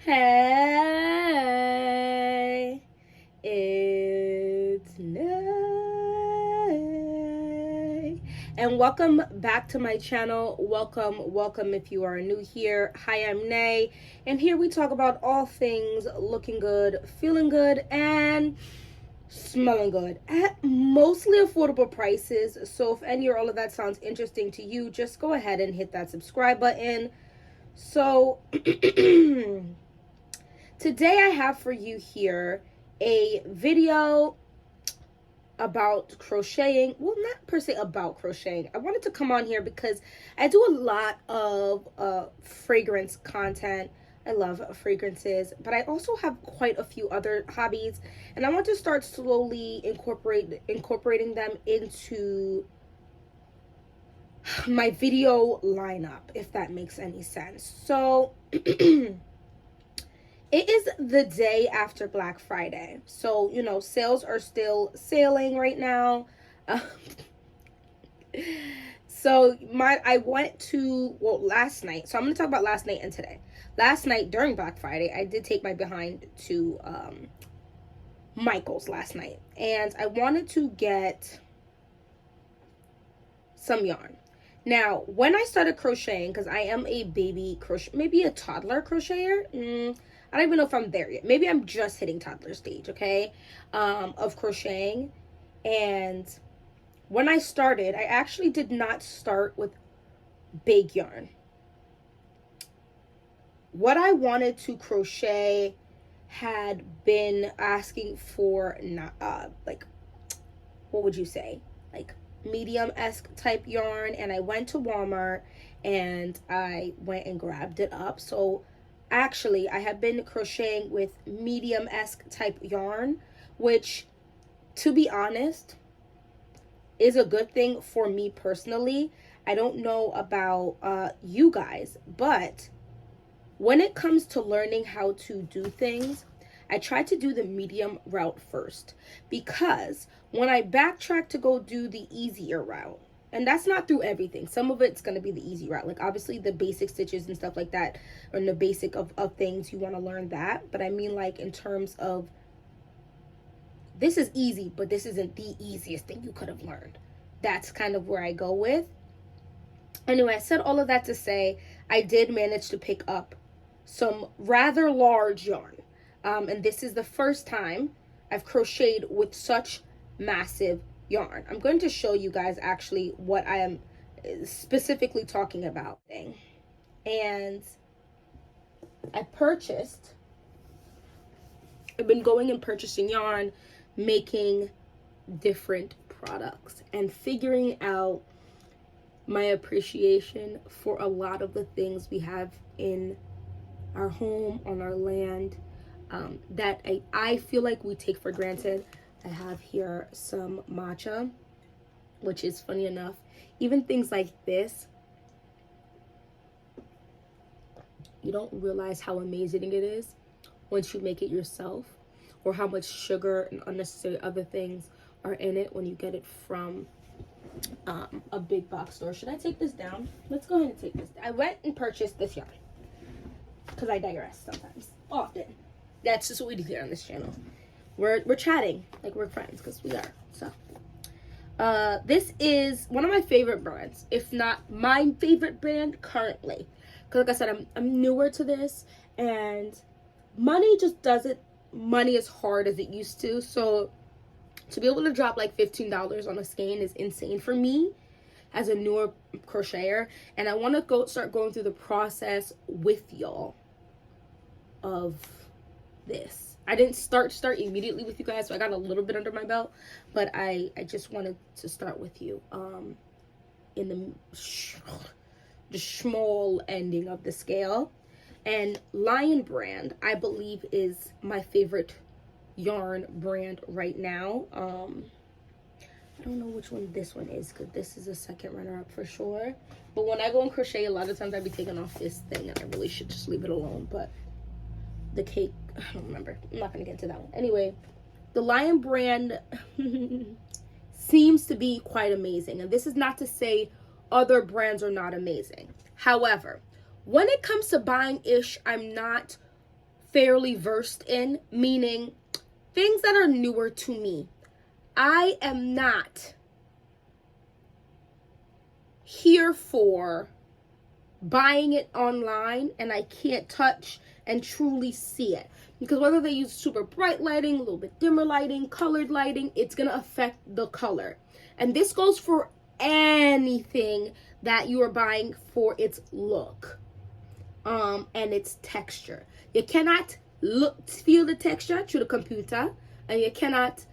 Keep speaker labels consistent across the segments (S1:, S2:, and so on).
S1: Hey, it's Nay. And welcome back to my channel. Welcome if you are new here. Hi, I'm Nay. And here we talk about all things looking good, feeling good, and smelling good at mostly affordable prices. So if any or all of that sounds interesting to you, just go ahead and hit that subscribe button. So today I have for you here a video about crocheting. Well, not per se about crocheting. I wanted to come on here because I do a lot of fragrance content. I love fragrances, but I also have quite a few other hobbies, and I want to start slowly incorporating them into my video lineup, if that makes any sense. So it is the day after Black Friday. So, you know, sales are still sailing right now. So I went to, well, last night. So I'm going to talk about last night and today. Last night during Black Friday, I did take my behind to Michael's last night. And I wanted to get some yarn. Now, when I started crocheting, because I am a baby crochet, maybe a toddler crocheter. I don't even know if I'm there yet. Maybe I'm just hitting toddler stage, okay, of crocheting. And when I started, I actually did not start with big yarn. What I wanted to crochet had been asking for, not like, what would you say? Like medium-esque type yarn. And I went to Walmart and I went and grabbed it up. So actually, I have been crocheting with medium-esque type yarn, which, to be honest, is a good thing for me personally. I don't know about you guys, but when it comes to learning how to do things, I try to do the medium route first, because when I backtrack to go do the easier route, and that's not through everything. Some of it's going to be the easy route. Like, obviously, the basic stitches and stuff like that, or the basic of things, you want to learn that. But I mean, like, in terms of, this is easy, but this isn't the easiest thing you could have learned. That's kind of where I go with. Anyway, I said all of that to say, I did manage to pick up some rather large yarn. And this is the first time I've crocheted with such massive yarn. I'm going to show you guys actually what I am specifically talking about. And I've been going and purchasing yarn, making different products, and figuring out my appreciation for a lot of the things we have in our home, on our land, that I feel like we take for granted. I have here some matcha, which is, funny enough, even things like this, you don't realize how amazing it is once you make it yourself, or how much sugar and unnecessary other things are in it when you get it from a big box store. Should I take this down? Let's go ahead and take this down. I went and purchased this yarn because I digress sometimes, often. That's just what we do here on this channel. We're chatting like we're friends, because we are. So this is one of my favorite brands, if not my favorite brand currently, because like I said, I'm newer to this, and money just doesn't money as hard as it used to. So to be able to drop like $15 on a skein is insane for me as a newer crocheter, and I want to start going through the process with y'all of this. I didn't start immediately with you guys, so I got a little bit under my belt, but I just wanted to start with you in the small ending of the scale. And Lion brand, I believe, is my favorite yarn brand right now. I don't know which one this one is, because this is a second runner-up for sure. But when I go and crochet, a lot of times I be taking off this thing, and I really should just leave it alone. But the cake, I don't remember. I'm not going to get into that one. Anyway, the Lion brand seems to be quite amazing. And this is not to say other brands are not amazing. However, when it comes to buying ish, I'm not fairly versed in, meaning things that are newer to me. I am not here for buying it online and I can't touch and truly see it. Because whether they use super bright lighting, a little bit dimmer lighting, colored lighting, it's going to affect the color. And this goes for anything that you are buying for its look and its texture. You cannot feel the texture through the computer, and you cannot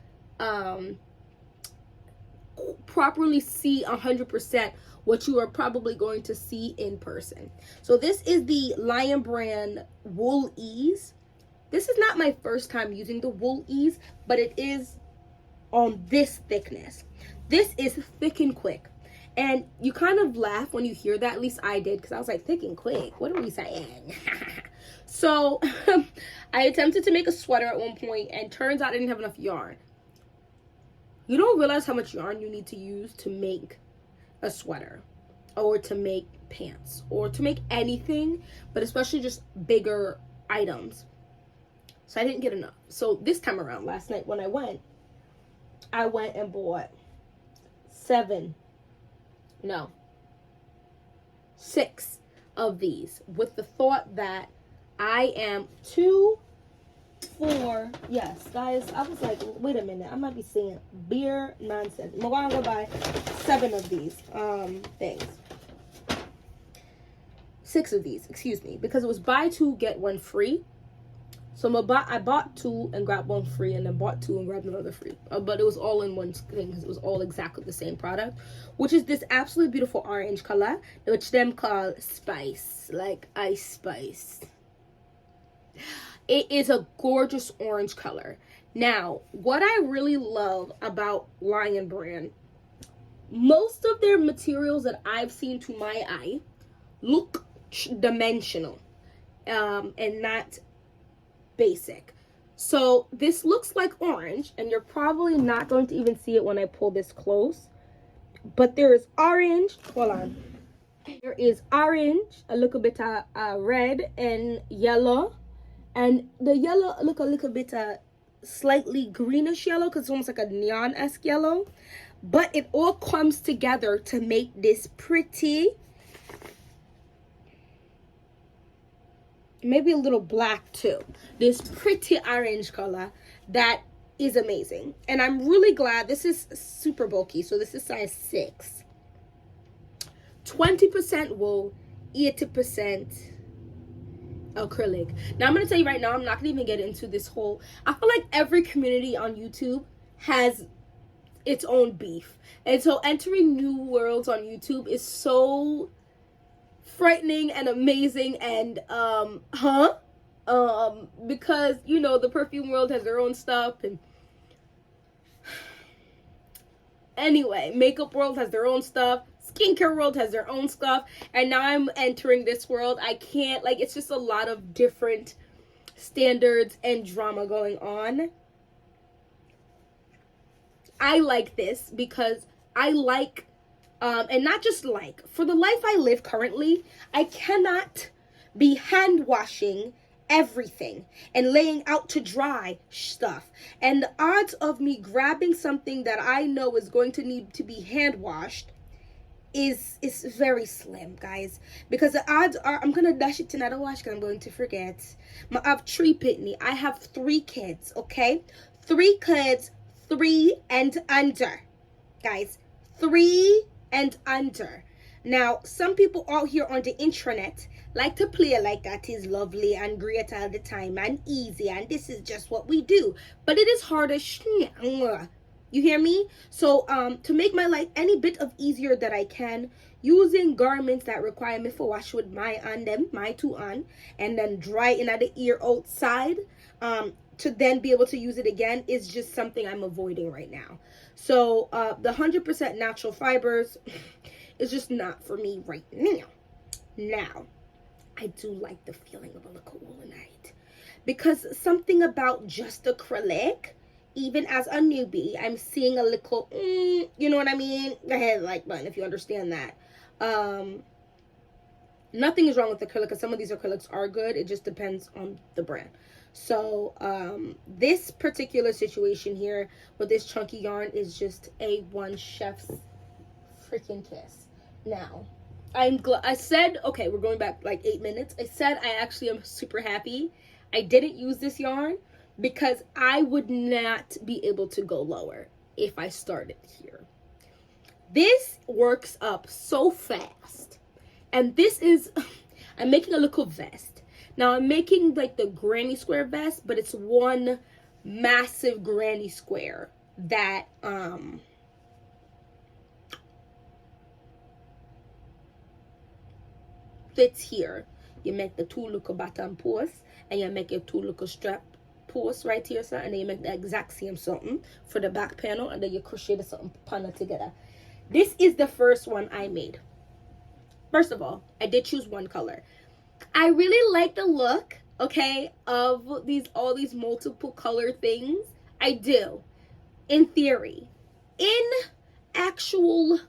S1: properly see 100% what you are probably going to see in person. So this is the Lion Brand Wool Ease. This is not my first time using the Wool Ease, but it is on this thickness. This is thick and quick. And you kind of laugh when you hear that, at least I did, because I was like, thick and quick, what are we saying? So I attempted to make a sweater at one point, and turns out I didn't have enough yarn. You don't realize how much yarn you need to use to make a sweater, or to make pants, or to make anything, but especially just bigger items. So I didn't get enough. So this time around, last night when I went and bought 6 of these, with the thought that I am 2, 4, yes, guys, I was like, wait a minute, I might be saying beer nonsense. I'm going to go buy 7 of these things. 6 of these, excuse me, because it was buy 2, get 1 free. So I bought 2 and grabbed 1 free, and then bought 2 and grabbed another free. But it was all in one thing because it was all exactly the same product, which is this absolutely beautiful orange color, which them call spice, like ice spice. It is a gorgeous orange color. Now, what I really love about Lion Brand, most of their materials that I've seen to my eye look dimensional and not basic. So this looks like orange, and you're probably not going to even see it when I pull this close, but there is orange, hold on, there is orange, a little bit of red and yellow, and the yellow look a little bit slightly greenish yellow because it's almost like a neon-esque yellow, but it all comes together to make this pretty, maybe a little black too, this pretty orange color that is amazing. And I'm really glad. This is super bulky, so this is size 6, 20% wool, 80% acrylic. Now I'm gonna tell you right now, I'm not gonna even get into this whole, I feel like every community on YouTube has its own beef, and so entering new worlds on YouTube is so frightening and amazing, and because, you know, the perfume world has their own stuff, and anyway, makeup world has their own stuff, skincare world has their own stuff, and now I'm entering this world. I can't, like, it's just a lot of different standards and drama going on. I like this because I like, and not just like, for the life I live currently, I cannot be hand washing everything and laying out to dry stuff. And the odds of me grabbing something that I know is going to need to be hand washed is very slim, guys, because the odds are I'm gonna dash it to another wash because I'm going to forget. I have 3 pitney. I have 3 kids, okay? 3 kids, 3 and under, guys, 3 and under. Now, some people out here on the intranet like to play like that is lovely and great all the time and easy, and this is just what we do, but it is hard as you hear me? So to make my life any bit of easier that I can, using garments that require me to wash with my 2 on, and then dry in at the ear outside, to then be able to use it again, is just something I'm avoiding right now. So the 100% natural fibers is just not for me right now. Now, I do like the feeling of a little woolenite, because something about just acrylic, even as a newbie, I'm seeing a little, you know what I mean? Go ahead, like button if you understand that. Nothing is wrong with acrylic, because some of these acrylics are good. It just depends on the brand. So this particular situation here with this chunky yarn is just A1 chef's freaking kiss. Now, I said, okay, we're going back like 8 minutes. I said I actually am super happy I didn't use this yarn, because I would not be able to go lower if I started here. This works up so fast. And this is, I'm making a little vest. Now I'm making like the granny square vest, but it's one massive granny square that fits here. You make the two little bottom posts, and you make your two little strap posts right here, sir, and then you make the exact same something for the back panel, and then you crochet the something panel together. This is the first one I made. First of all, I did choose one color. I really like the look, okay, of all these multiple color things. I do, in theory. In actual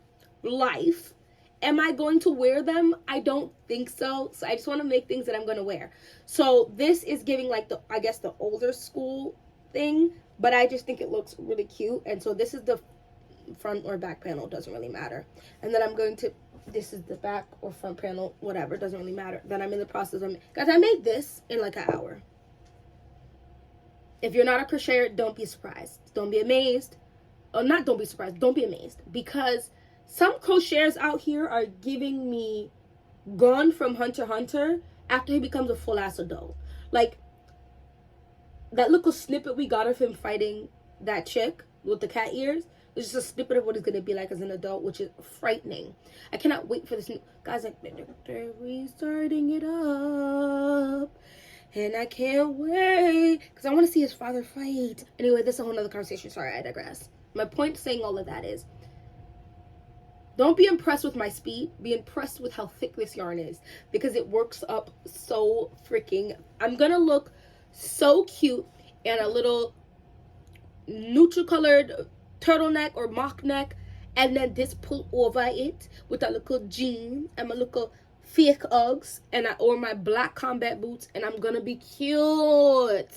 S1: life, am I going to wear them? I don't think so. So I just want to make things that I'm going to wear. So this is giving like the, I guess, the older school thing, but I just think it looks really cute. And so this is the front or back panel, doesn't really matter. And then I'm going to, this is the back or front panel, whatever, doesn't really matter. Then I'm in the process of, guys, I made this in like an hour. If you're not a crocheter, don't be surprised. Don't be amazed. Or not don't be surprised, don't be amazed. Because some crocheters out here are giving me Gon from Hunter x Hunter after he becomes a full ass adult. Like, that little snippet we got of him fighting that chick with the cat ears, it's just a snippet of what he's going to be like as an adult, which is frightening. I cannot wait for this new, guys, like, they're restarting it up. And I can't wait, because I want to see his father fight. Anyway, this is a whole nother conversation. Sorry, I digress. My point saying all of that is, don't be impressed with my speed. Be impressed with how thick this yarn is, because it works up so freaking. I'm going to look so cute in a little neutral colored turtleneck or mock neck, and then this pull over it with a little jean and my little fake Uggs and or my black combat boots, and I'm gonna be cute.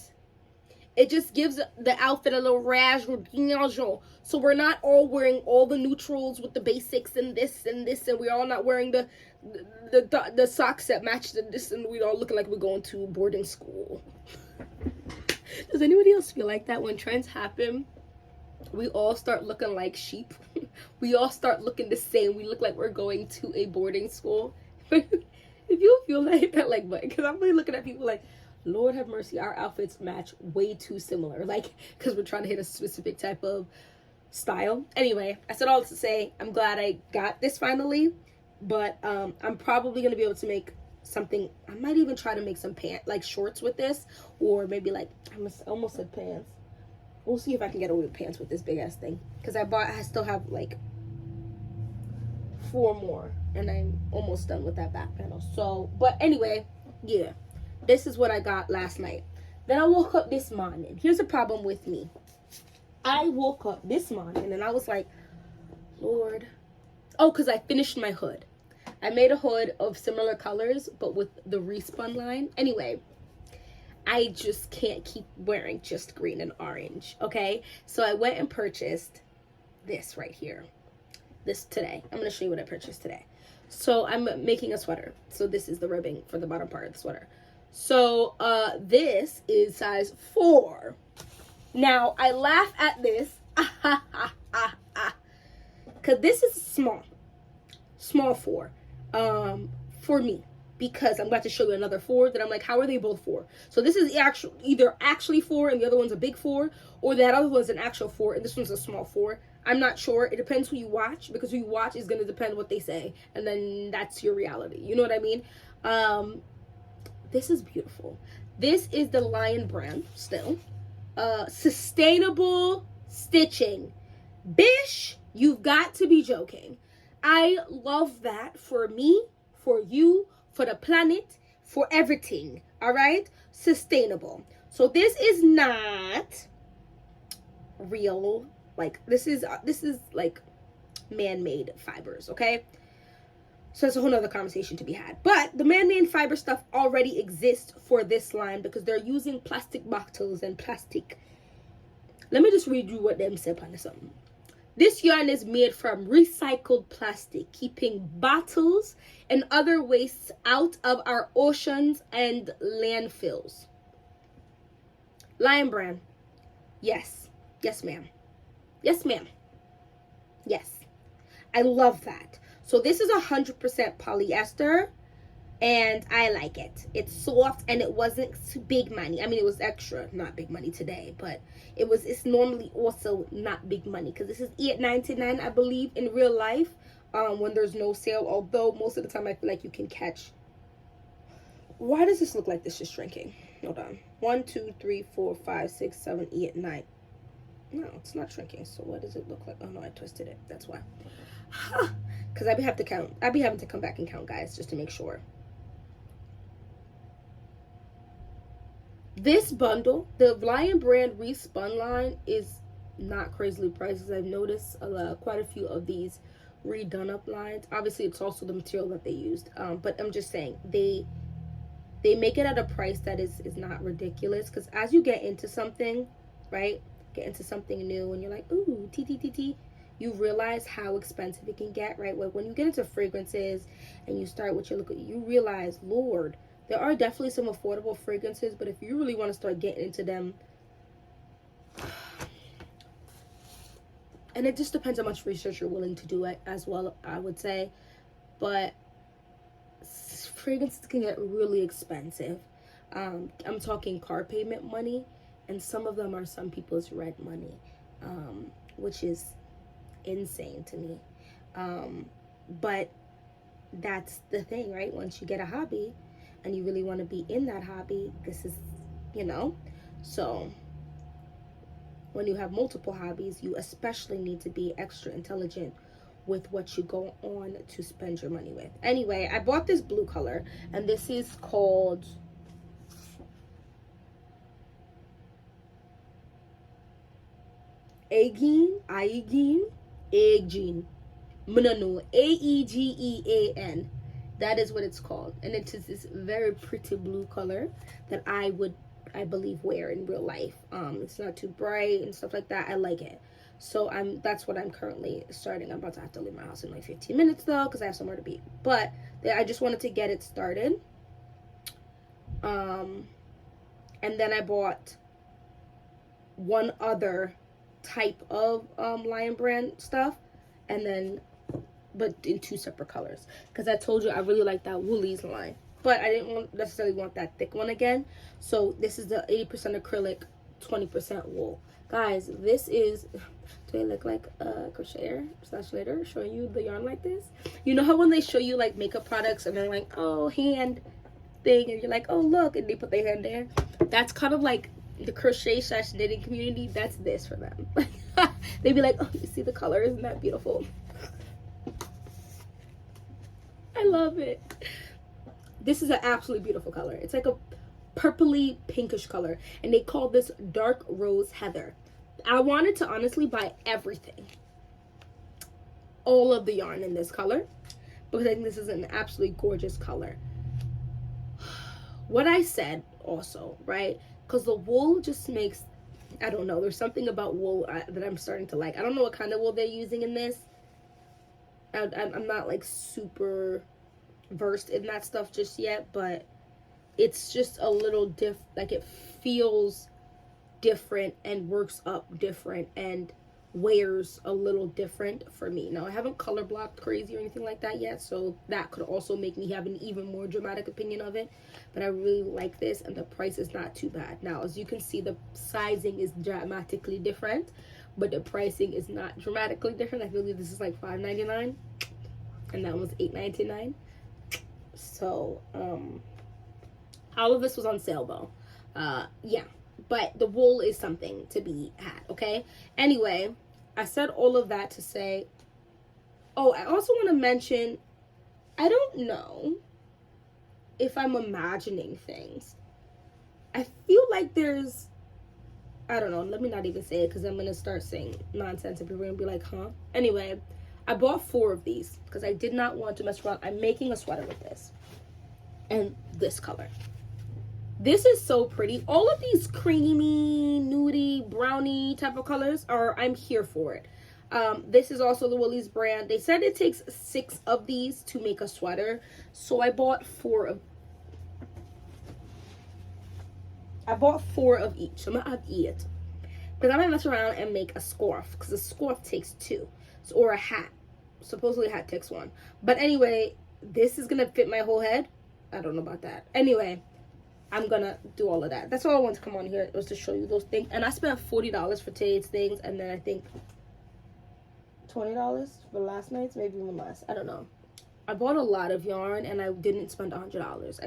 S1: It just gives the outfit a little razzle. So we're not all wearing all the neutrals with the basics and this, and we're all not wearing the socks that match this, and we're all looking like we're going to boarding school. Does anybody else feel like that when trends happen? We all start looking like sheep. We all start looking the same. We look like we're going to a boarding school. If you feel like that, like, what? Because I'm really looking at people like, Lord have mercy, our outfits match way too similar. Like, because we're trying to hit a specific type of style. Anyway, I said all this to say, I'm glad I got this finally. But I'm probably going to be able to make something. I might even try to make some pants, like shorts with this. Or maybe like, I almost said pants. We'll see if I can get away with pants with this big ass thing. Because I still have like 4 more. And I'm almost done with that back panel. So, but anyway, yeah. This is what I got last night. Then I woke up this morning. Here's the problem with me. I woke up this morning and I was like, Lord. Oh, because I finished my hood. I made a hood of similar colors, but with the respun line. Anyway. I just can't keep wearing just green and orange, okay? So I went and purchased this right here. This today. I'm going to show you what I purchased today. So I'm making a sweater. So this is the ribbing for the bottom part of the sweater. So this is size 4. Now, I laugh at this. Because this is small. Small 4. For me. Because I'm about to show you another 4 that I'm like, how are they both 4? So this is either actually 4 and the other one's a big 4, or that other one's an actual 4 and this one's a small 4. I'm not sure. It depends who you watch, because who you watch is going to depend what they say, and then that's your reality. You know what I mean? This is beautiful. This is the Lion brand still. Sustainable stitching. Bish, you've got to be joking. I love that for me, for you, for the planet, for everything, all right? Sustainable. So this is not real, like, this is like man-made fibers, okay? So it's a whole nother conversation to be had. But the man-made fiber stuff already exists for this line because they're using plastic bottles and plastic. Let me just read you what them said on something. This yarn is made from recycled plastic, keeping bottles and other wastes out of our oceans and landfills. Lion brand. Yes. Yes, ma'am. Yes, ma'am. Yes. I love that. So this is 100% polyester, and I like it. It's soft, and it wasn't big money. I mean, it was extra, not big money today, but it's normally also not big money because this is $8.99, I believe, in real life, when there's no sale. Although most of the time I feel like you can catch. Why does this look like this is shrinking? Hold on. 1, 2, 3, 4, 5, 6, 7, 8, 9. No, it's not shrinking. So what does it look like? Oh no, I twisted it. That's why. Because I have to count. I'd be having to come back and count, guys, just to make sure. This bundle, the Lion brand respun line, is not crazily priced. I've noticed quite a few of these redone up lines. Obviously, it's also the material that they used. But I'm just saying they make it at a price that is not ridiculous. Because as you get into something, right, get into something new, and you're like, ooh, you realize how expensive it can get, right? When you get into fragrances and you start with your look, you realize, Lord, there are definitely some affordable fragrances, but if you really want to start getting into them, and it just depends how much research you're willing to do it as well, I would say, but fragrances can get really expensive. I'm talking car payment money, and some of them are some people's rent money, which is insane to me. But that's the thing, right? Once you get a hobby and you really want to be in that hobby, this is, so when you have multiple hobbies, you especially need to be extra intelligent with what you go on to spend your money with. Anyway, I bought this blue color, and this is called Aegean. No, Aegean. That is what it's called, and it is this very pretty blue color that I believe wear in real life. It's not too bright and stuff like that. I like it. So that's what I'm currently starting. I'm about to have to leave my house in like 15 minutes though, because I have somewhere to be. But I just wanted to get it started. And then I bought one other type of Lion brand stuff, and then but in 2 separate colors, because I told you I really like that Woolies line, but I didn't necessarily want that thick one again. So this is the 80% acrylic, 20% wool. Guys, this is, do I look like a crocheter / knitter showing you the yarn like this? You know how when they show you like makeup products and they're like, oh, hand thing, and you're like, oh look, and they put their hand there? That's kind of like the crochet / knitting community. That's this for them. They'd be like, oh, you see the color, isn't that beautiful? I love it. This is an absolutely beautiful color. It's like a purpley pinkish color, and they call this dark rose heather. I wanted to honestly buy everything, all of the yarn in this color, because I think this is an absolutely gorgeous color. What I said also, right, because the wool just makes, I don't know, there's something about wool that I'm starting to like. I don't know what kind of wool they're using in this. I'm not like super versed in that stuff just yet, but it's just a little like it feels different and works up different and wears a little different for me. Now, I haven't color blocked crazy or anything like that yet, so that could also make me have an even more dramatic opinion of it, but I really like this, and the price is not too bad. Now, as you can see, the sizing is dramatically different, but the pricing is not dramatically different. I believe this is like $5.99 and that was $8.99. So all of this was on sale though. Yeah, but the wool is something to be had. Okay, anyway, I said all of that to say, oh, I also want to mention, I don't know if I'm imagining things. I feel like there's, I don't know, let me not even say it, because I'm going to start saying nonsense and people are going to be like, huh? Anyway, I bought 4 of these because I did not want to mess around. I'm making a sweater with this and this color. This is so pretty. All of these creamy, nudie, brownie type of colors I'm here for it. This is also the Woolies brand. They said it takes 6 of these to make a sweater. So I bought 4 of each. So I'm gonna have 8. Because I'm gonna mess around and make a scarf. Because a scarf takes 2. So, or a hat. Supposedly a hat takes 1. But anyway, this is gonna fit my whole head. I don't know about that. Anyway, I'm gonna do all of that. That's all I wanted to come on here, was to show you those things. And I spent $40 for today's things, and then I think $20 for last night's, maybe even less. I don't know. I bought a lot of yarn, and I didn't spend $100.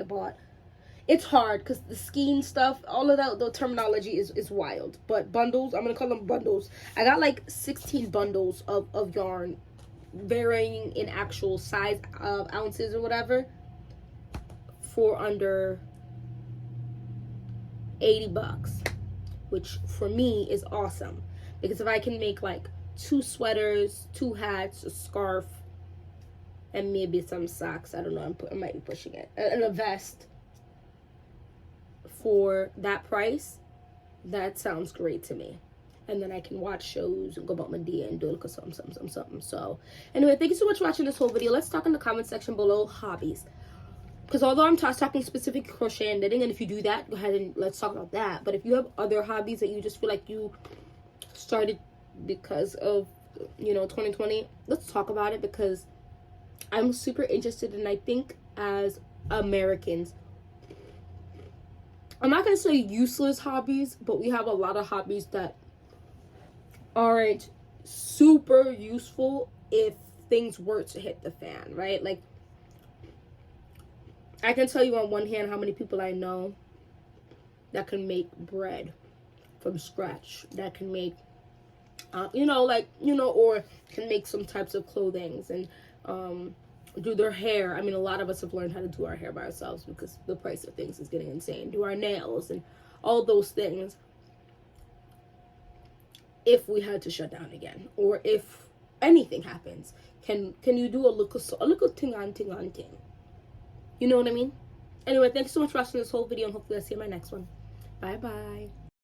S1: It's hard because the skein stuff, all of that, the terminology is wild. But bundles, I'm gonna call them bundles. I got like 16 bundles of yarn, varying in actual size of ounces or whatever, for under $80, which for me is awesome, because if I can make like 2 sweaters, 2 hats, a scarf, and maybe some socks, I don't know, I might be pushing it, and a vest for that price, that sounds great to me. And then I can watch shows and go about my day and do a little something. So anyway, thank you so much for watching this whole video. Let's talk in the comment section below hobbies. Because although I'm talking specific crochet and knitting, and if you do that, go ahead and let's talk about that. But if you have other hobbies that you just feel like you started because of, 2020, let's talk about it, because I'm super interested. And I think as Americans, I'm not going to say useless hobbies, but we have a lot of hobbies that aren't super useful if things were to hit the fan, right? Like, I can tell you on one hand how many people I know that can make bread from scratch, that can make, or can make some types of clothings and do their hair. I mean, a lot of us have learned how to do our hair by ourselves because the price of things is getting insane. Do our nails and all those things. If we had to shut down again, or if anything happens, can you do a little ting on ting? You know what I mean? Anyway, thanks so much for watching this whole video, and hopefully I'll see you in my next one. Bye bye.